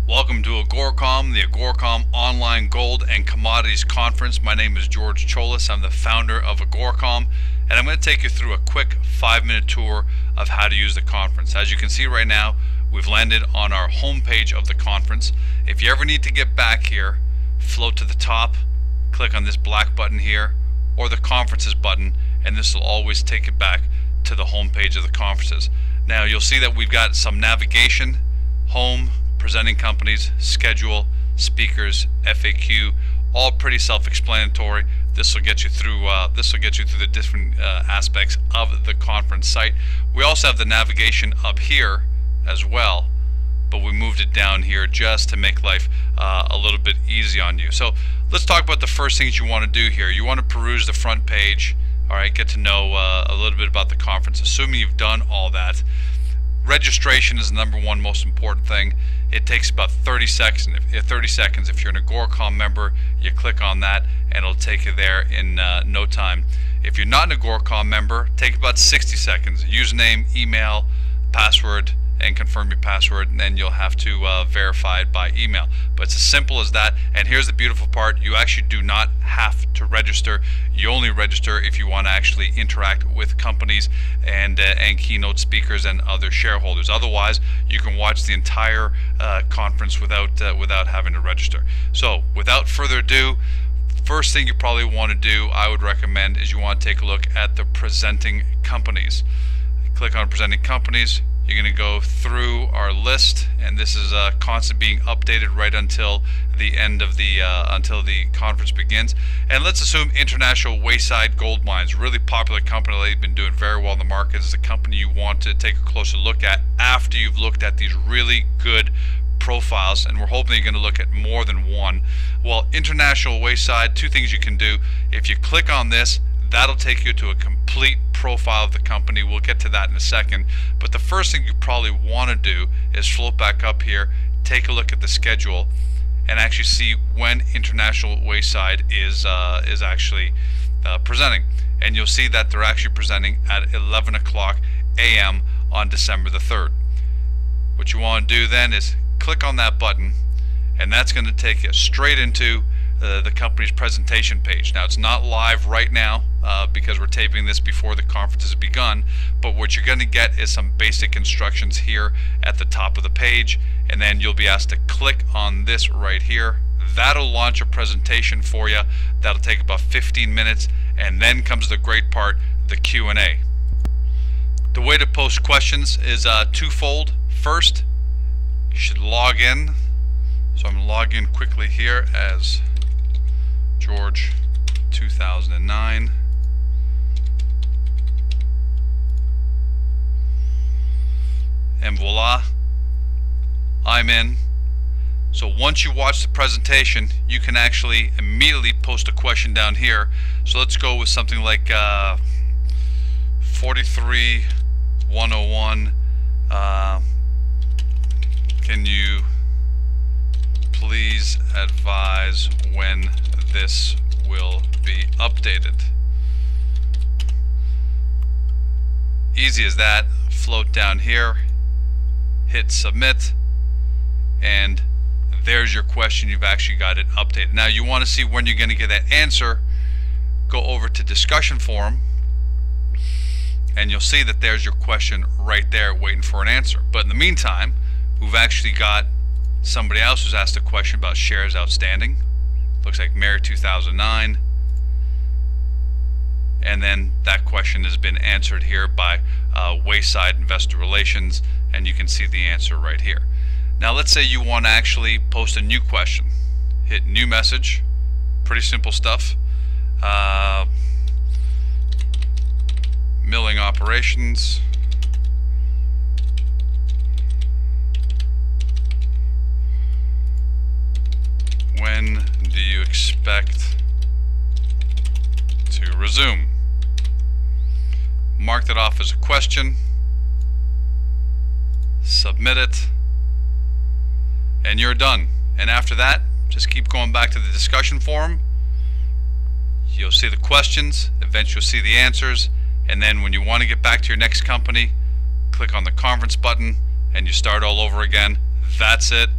Welcome to Agoracom, the Agoracom Online Gold and Commodities Conference. My name is George Cholis. I'm the founder of Agoracom, and I'm going to take you through a quick 5-minute tour of how to use the conference. As you can see right now, we've landed on our homepage of the conference. If you ever need to get back here, float to the top, click on this black button here, or the conferences button, and this will always take it back to the homepage of the conferences. Now you'll see that we've got some navigation, home, presenting companies, schedule, speakers, FAQ, all pretty self-explanatory. This will get you through the different aspects of the conference site. We also have the navigation up here as well, but we moved it down here just to make life a little bit easy on you. So let's talk about the first things you want to do here. You want to peruse the front page, all right, get to know a little bit about the conference, assuming you've done all that. Registration is the number one most important thing. It takes about 30 seconds. If you're an Agoracom member, you click on that and it'll take you there in no time. If you're not an Agoracom member, take about 60 seconds. Username, email, password, and confirm your password, and then you'll have to verify it by email. But it's as simple as that. And here's the beautiful part: you actually do not have to register. You only register if you want to actually interact with companies and keynote speakers and other shareholders. Otherwise, you can watch the entire conference without having to register. So, without further ado, first thing you probably want to do, I would recommend, is you want to take a look at the presenting companies. Click on presenting companies. You're going to go through our list, and this is constantly being updated right until the end of the conference begins. And let's assume International Wayside Gold Mines, really popular company. They've been doing very well in the market. Is the company you want to take a closer look at after you've looked at these really good profiles, and we're hoping you're going to look at more than one. Well, International Wayside, two things you can do. If you click on this, that'll take you to a complete profile of the company. We'll get to that in a second. But the first thing you probably want to do is float back up here, take a look at the schedule, and actually see when International Wayside is actually presenting. And you'll see that they're actually presenting at 11 o'clock a.m. on December the 3rd. What you want to do then is click on that button, and that's going to take you straight into the company's presentation page. Now, it's not live right now because we're taping this before the conference has begun, but what you're going to get is some basic instructions here at the top of the page, and then you'll be asked to click on this right here. That'll launch a presentation for you. That'll take about 15 minutes, and then comes the great part, the Q&A. The way to post questions is twofold. First, you should log in. So I'm going to log in quickly here as George 2009. And voila, I'm in. So once you watch the presentation, you can actually immediately post a question down here. So let's go with something like 43101. Can you please advise when this will be updated? Easy as that. Float down here, hit submit, and there's your question. You've actually got it updated. Now you want to see when you're going to get that answer. Go over to discussion forum, and you'll see that there's your question right there waiting for an answer. But in the meantime, we've actually got somebody else who's asked a question about shares outstanding. Looks like Mary 2009, and then that question has been answered here by Wayside Investor Relations, and you can see the answer right here. Now let's say you want to actually post a new question. Hit new message. Pretty simple stuff. Milling operations. When do you expect to resume? Mark that off as a question. Submit it. And you're done. And after that, just keep going back to the discussion forum. You'll see the questions. Eventually you'll see the answers. And then when you want to get back to your next company, click on the conference button and you start all over again. That's it.